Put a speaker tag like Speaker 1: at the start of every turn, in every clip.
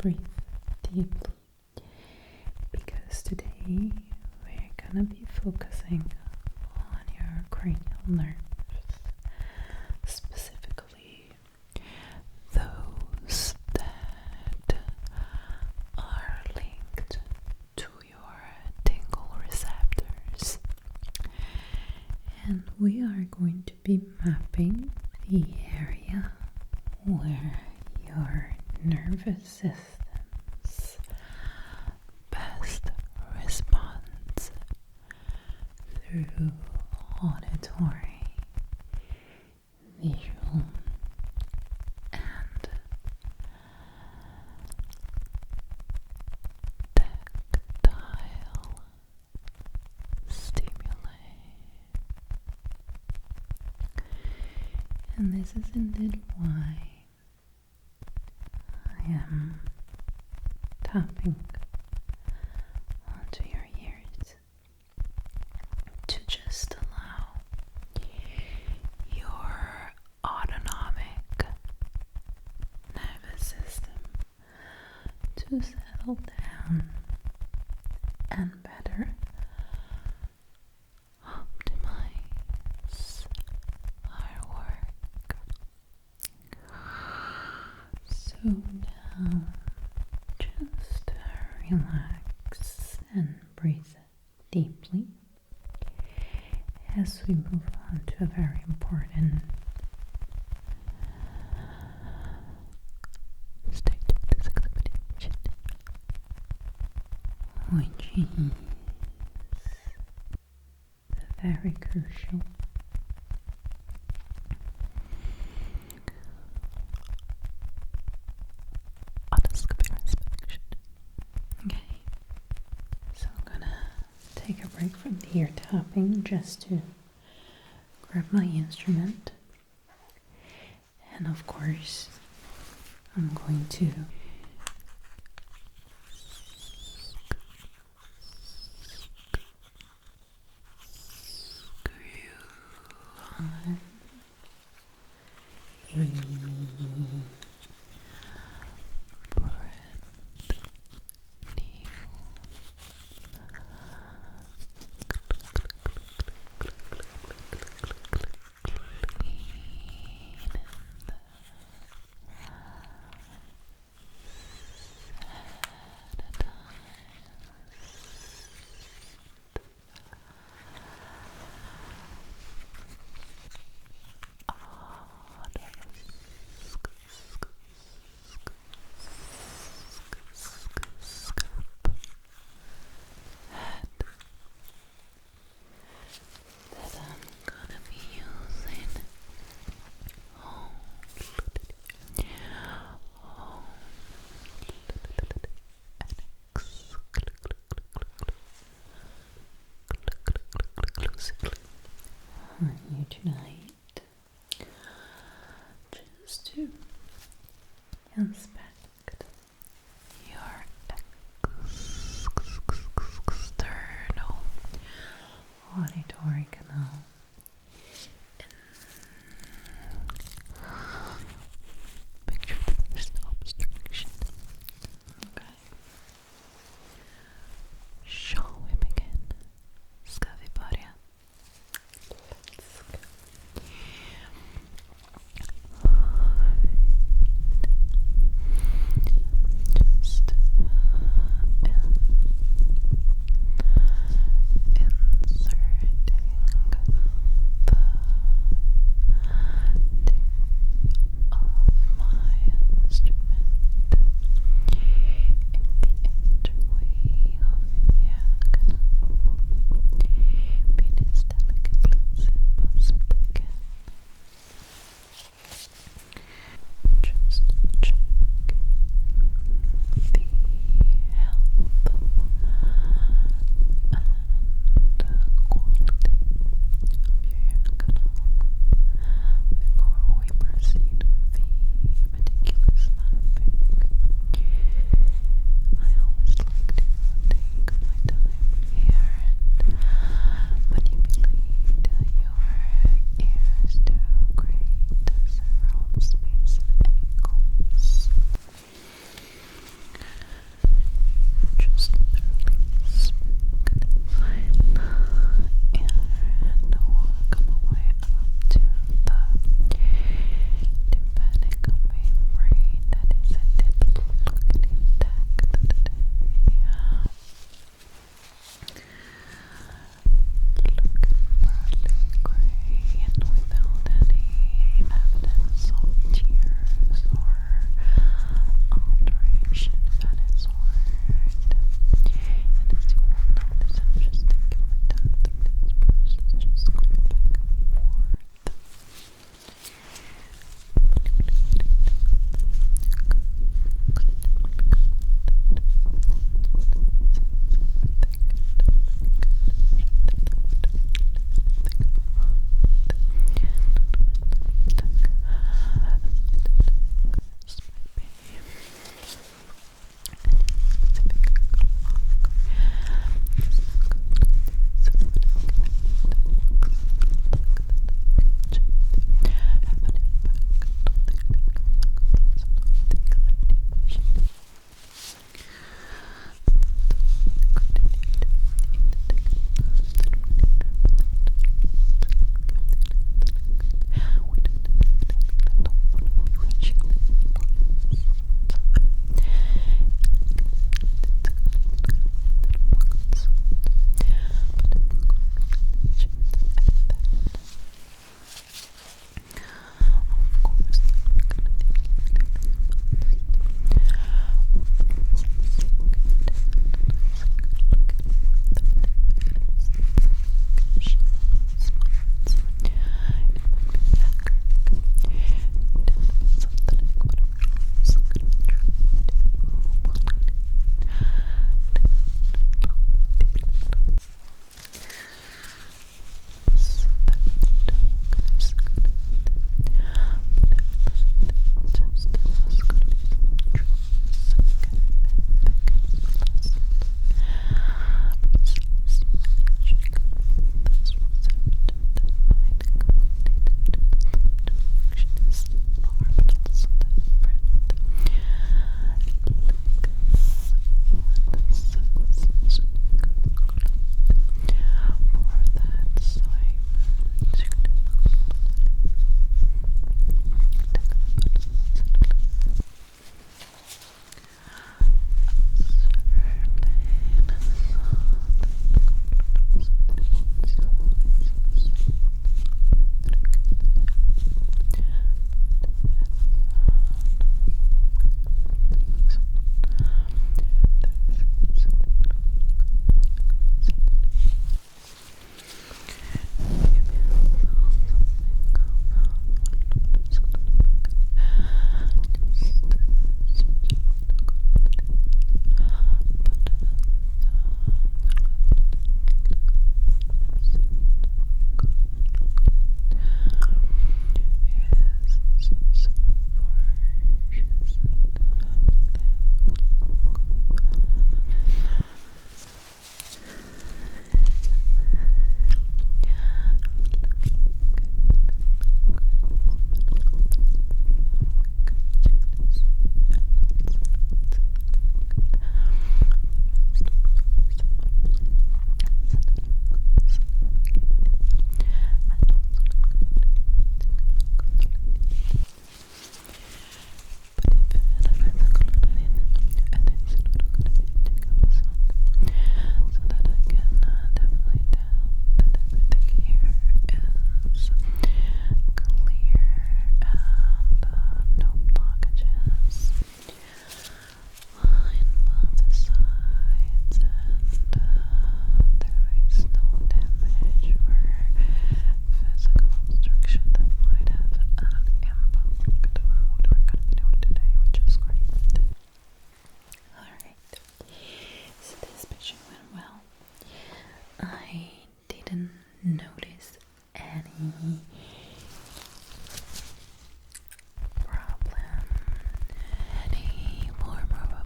Speaker 1: breathe deeply, because today we're gonna be focusing on your cranial nerves, specifically those that are linked to your tingle receptors. And we are going to be mapping the area where your nervous system's best response through auditory, visual, and tactile stimuli. And this is indeed why I am tapping onto your ears, to just allow your autonomic nervous system to settle down and better optimize our work. So now just relax and breathe deeply as we move on to a very important stage of this examination, which is the very crucial otoscopic inspection. Okay, so I'm gonna take a break from the ear tapping just to grab my instrument, and of course I'm going to screw on a on you tonight, just to inspect your external auditory canal. Picture that there's no obstruction. Okay. Shall we begin? Ska vi börja? Let's go.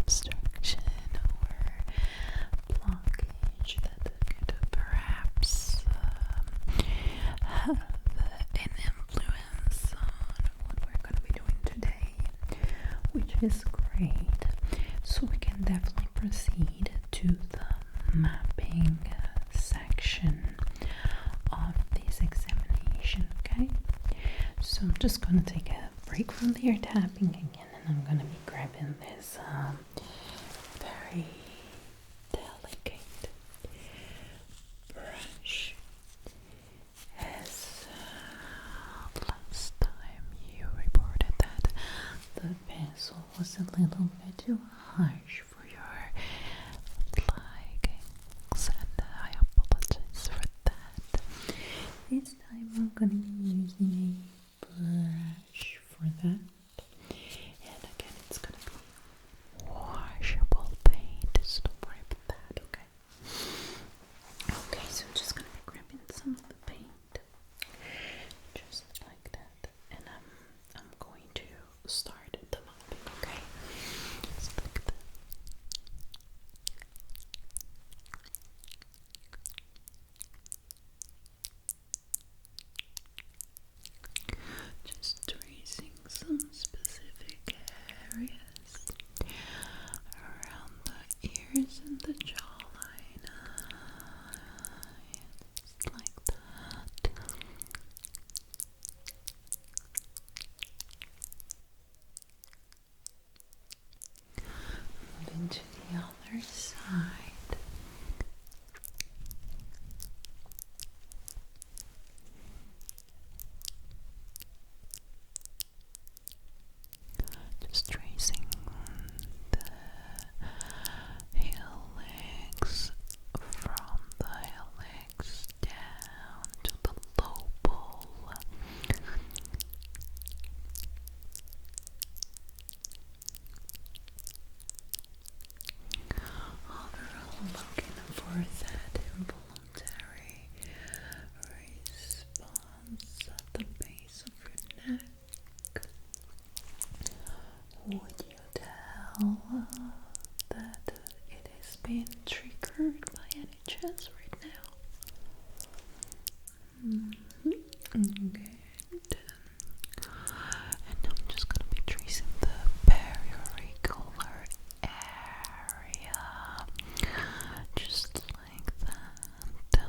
Speaker 1: obstruction or blockage that could perhaps have an influence on what we're going to be doing today, which is great. So we can definitely proceed to the mapping section of this examination, okay? So I'm just going to take a break from the ear tapping again, and I'm going to be grabbing this very delicate brush. As last time you reported that the pencil was a little bit too harsh for your likings, and I apologize for that. This time I'm going to be using a brush for that, and again it's going to be washable paint, so don't worry about that, okay? Okay, so I'm just going to be grabbing some of the paint, just like that, and I'm going to start the mopping, okay? Just like that. Just tracing some specific areas around the ears and the jawline. Just like that. Moving to the other side. Just tracing the helix from the helix down to the lobule. Overall, looking for that involuntary response at the base of your neck. Would you tell that it is being triggered by any chance right now? Good. And I'm just going to be tracing the periauricular area, just like that,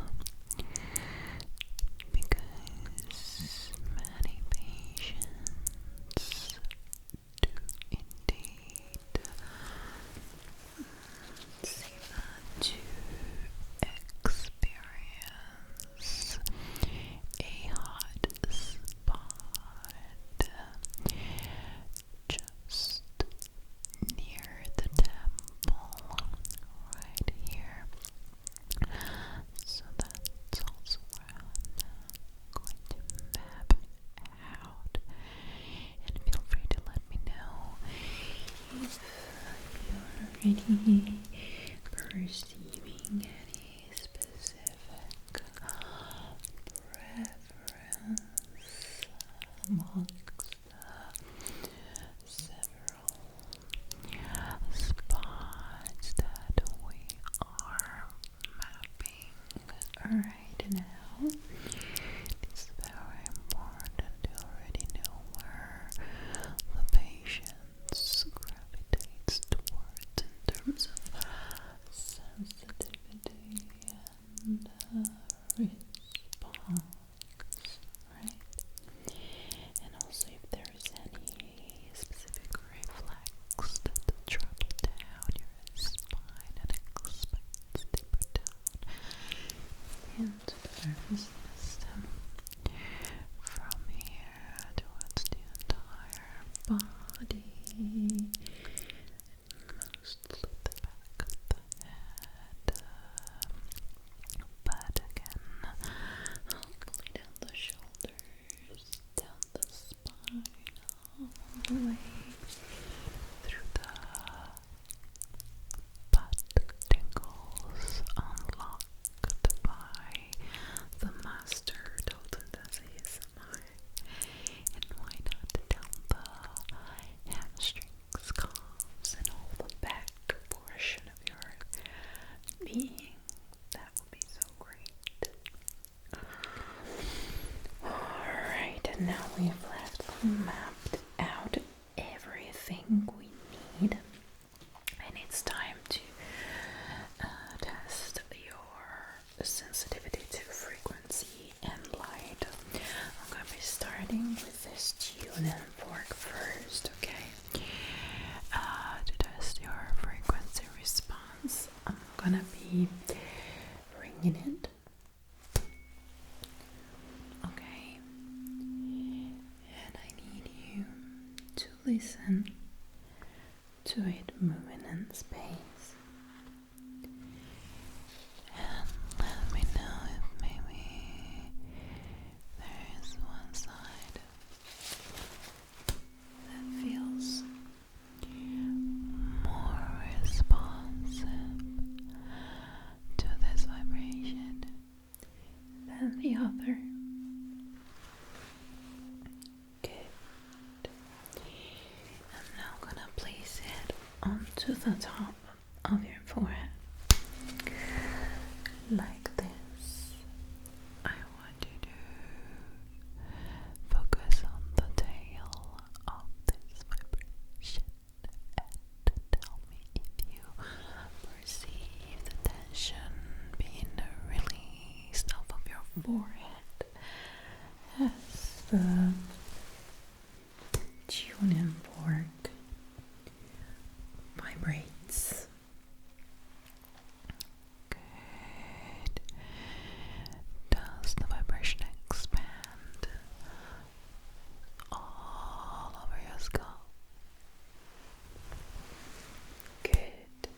Speaker 1: because many patients do indeed seem to experience a hot spot just near the temple, right here. So that's also where I'm going to map out. And feel free to let me know if you're already perceiving any specific preference amongst several spots that we are mapping right now. It's very important to already know where the patient's gravitates towards in terms of sensitivity and response, right? And also if there is any specific reflex that travel down your spine and expands deeper down into the nervous system from here towards the entire body, mostly the back of the head, but again, hopefully down the shoulders, down the spine, all the way through the butt tingles unlocked by the master Toten does ASMR. And why not down the hamstrings, calves, and all the back listen to it moving in space. And let me know if maybe there is one side that feels more responsive to this vibration than the other. Good. I'm now gonna place it onto the top of your forehead. Like this. I want you to focus on the tail of this vibration and tell me if you perceive the tension being released off of your forehead as the tuning fork vibrates. Good. Does the vibration expand all over your skull? Good.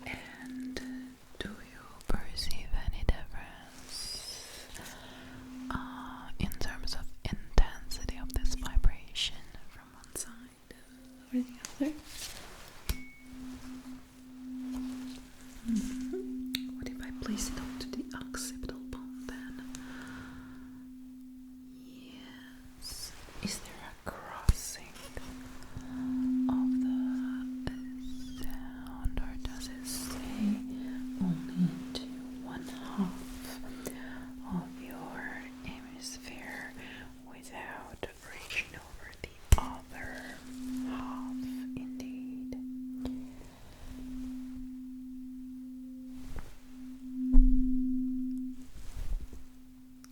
Speaker 1: And do you perceive any difference in terms of intensity of this vibration from one side or the other? What if I place it onto the occipital bone then? Yes. Is there a crossing of the sound, or does it stay only to one half of your hemisphere without reaching over the other half? Indeed.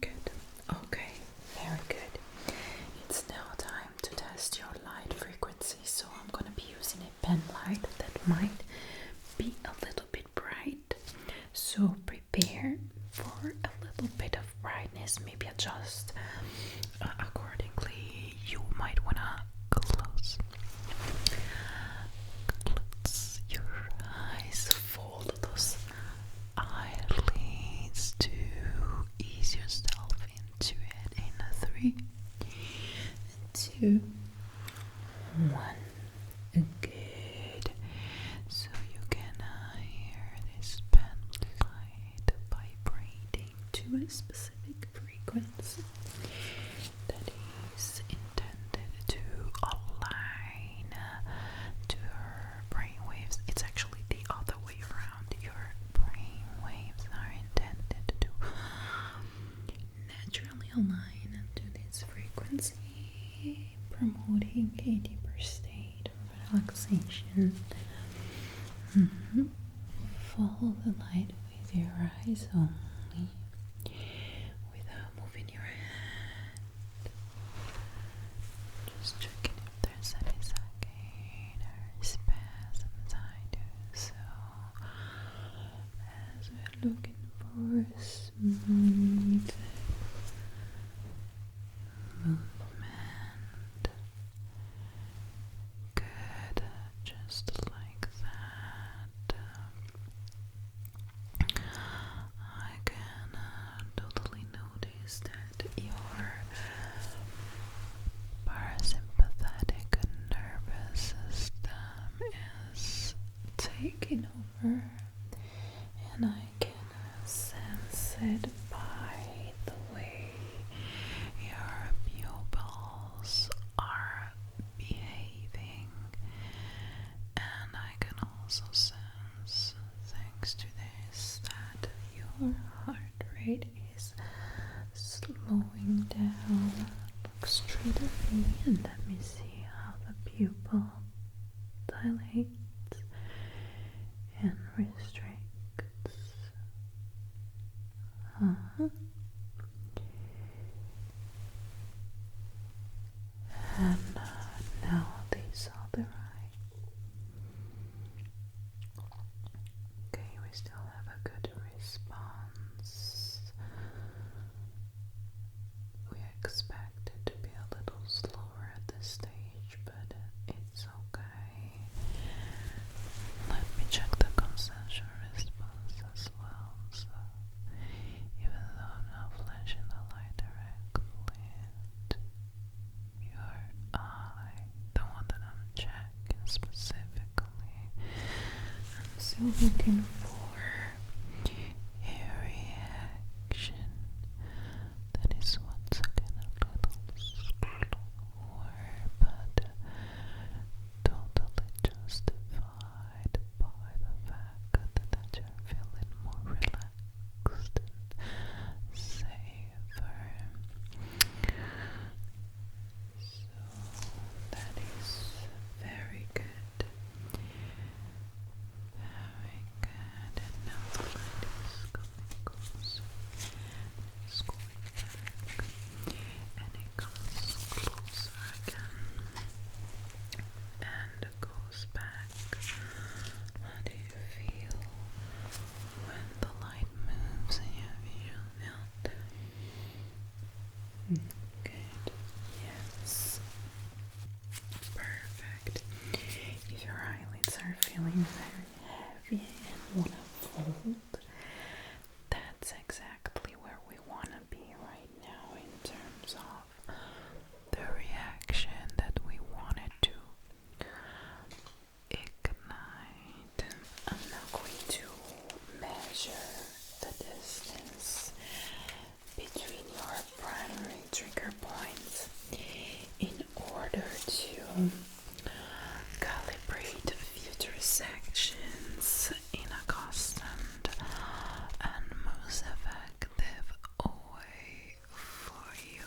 Speaker 1: Good. Okay, very good. It's now time to test your light frequency, so I'm gonna be using a pen light that might be a little bit bright. So prepare for a little bit of brightness, maybe adjust accordingly. You might wanna close your eyes, fold those eyelids to ease yourself into it in 3, 2, 1. Good. So you can hear this pen light vibrating to a specific frequency that is intended to align to your brain waves. It's actually the other way around. Your brain waves are intended to naturally align to this frequency, promoting a deeper state of relaxation. Follow the light with your eyes only, without moving your hand. Just checking if there's any sagging or spasms. I do so, as we're looking for a smooth movement. Good, just like that. I can totally notice that your parasympathetic nervous system is taking over, and I can sense it by the way your pupils are behaving, and I can also sense, thanks to this, that your heart rate is slowing down. Look straight at me and let me see how the pupil dilates and restricts. And now this other eye. Okay, we still have a good response. We expect it to be a little slower at this stage. looking for a reaction that is once again a little slower, but totally justified by the fact that you're feeling more relaxed and safer. So that is very good. Very good. And now the light is coming closer. It's going back. And it comes closer again. And it goes back. How do you feel when the light moves in your visual field? Good. Yes. Perfect. If your eyelids are feeling very heavy and want to fold, that's exactly where we want to be right now in terms of the reaction that we wanted to ignite. I'm now going to measure the distance between your primary trigger points in order to calibrate future sections in a constant and most effective way for you.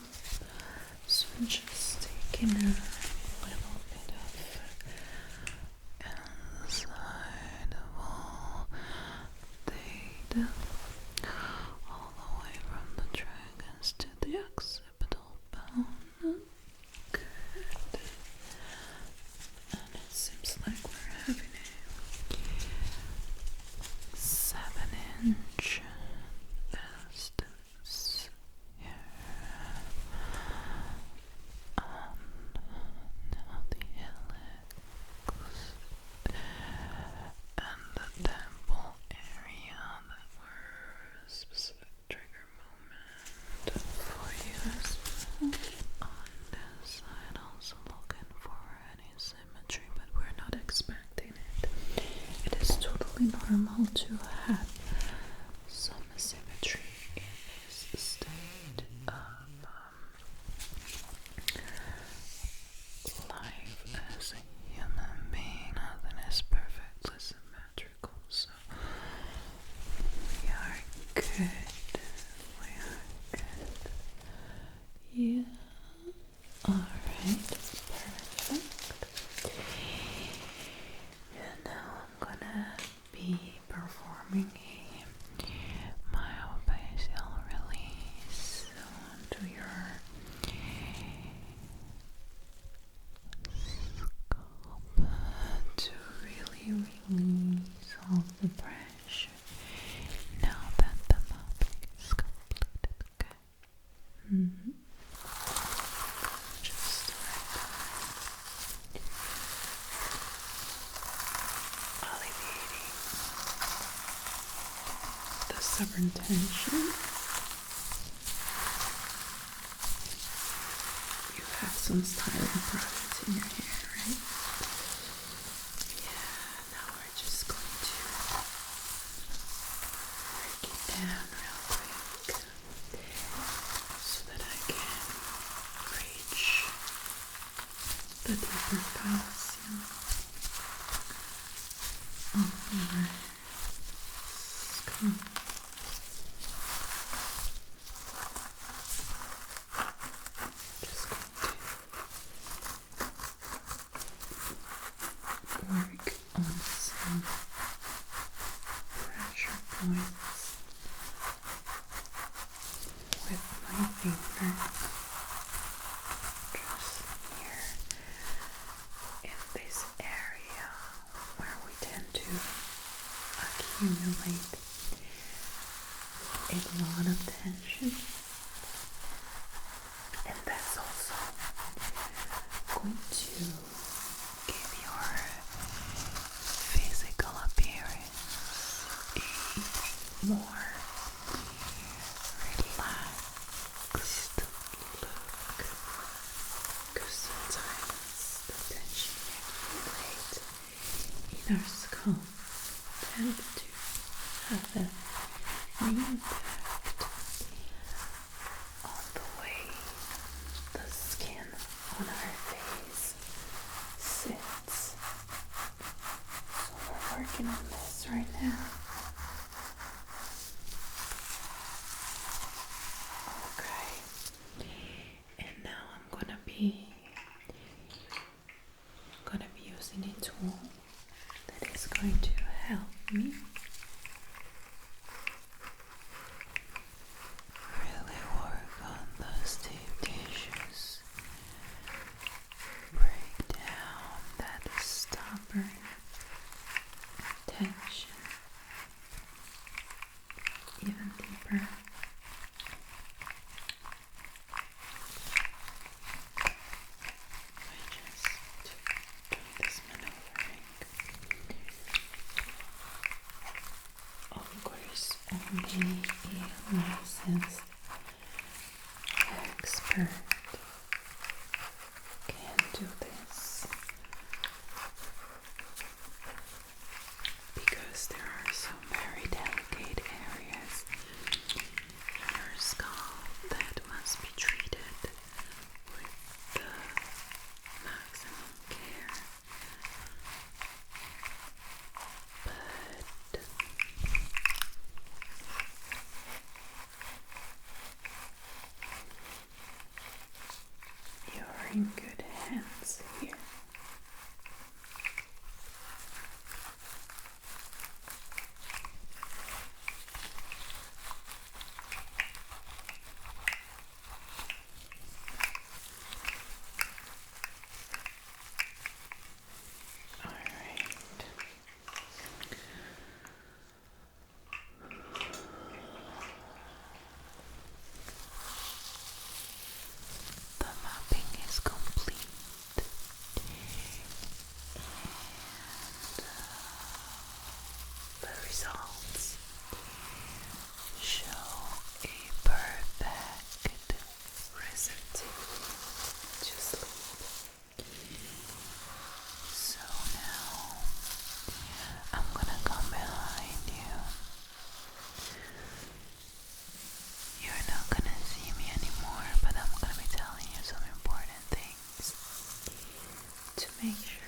Speaker 1: So I'm just taking a little bit of inside wall data all the way from the dragons to the occipital bone. Good. And it seems like we're having a 7-inch distance here. Now the helix and the temple area that were a specific trigger moment for you as well. On this side, also looking for any symmetry, but we're not expecting it. It is totally normal to have some asymmetry in this state of life as a human being. Nothing is perfectly symmetrical, so we are good. We are good. Yeah. Alright, perfect. And now I'm gonna be performing a myofascial release onto your scalp to really release all the pressure now that the mapping is completed, okay? Just alleviating the stubborn tension. You have some styling products in your hair, right? Yeah, now we're just going to break it down real quick so that I can reach the deeper parts. Alright, come. Just going to work on some pressure points with my fingers just here in this area where we tend to accumulate a lot of tension, and that's also going to give your physical appearance a more relaxed look, because sometimes the tension we accumulate in our scalp tends to have an impact on the way the skin on our face sits. So we're working on this right now. Okay. And now I'm gonna be using a tool that is going to help me really work on those deep tissues, break down that stubborn tension even deeper. This maneuvering. Of course, only a licensed expert can do this because there are so very delicate areas in your scalp that must be treated with the maximum care. But you're in good hands here. The mapping is complete, and the results show a perfect receptivity to sleep. So now I'm gonna come behind you. You're not gonna see me anymore, but I'm gonna be telling you some important things to make sure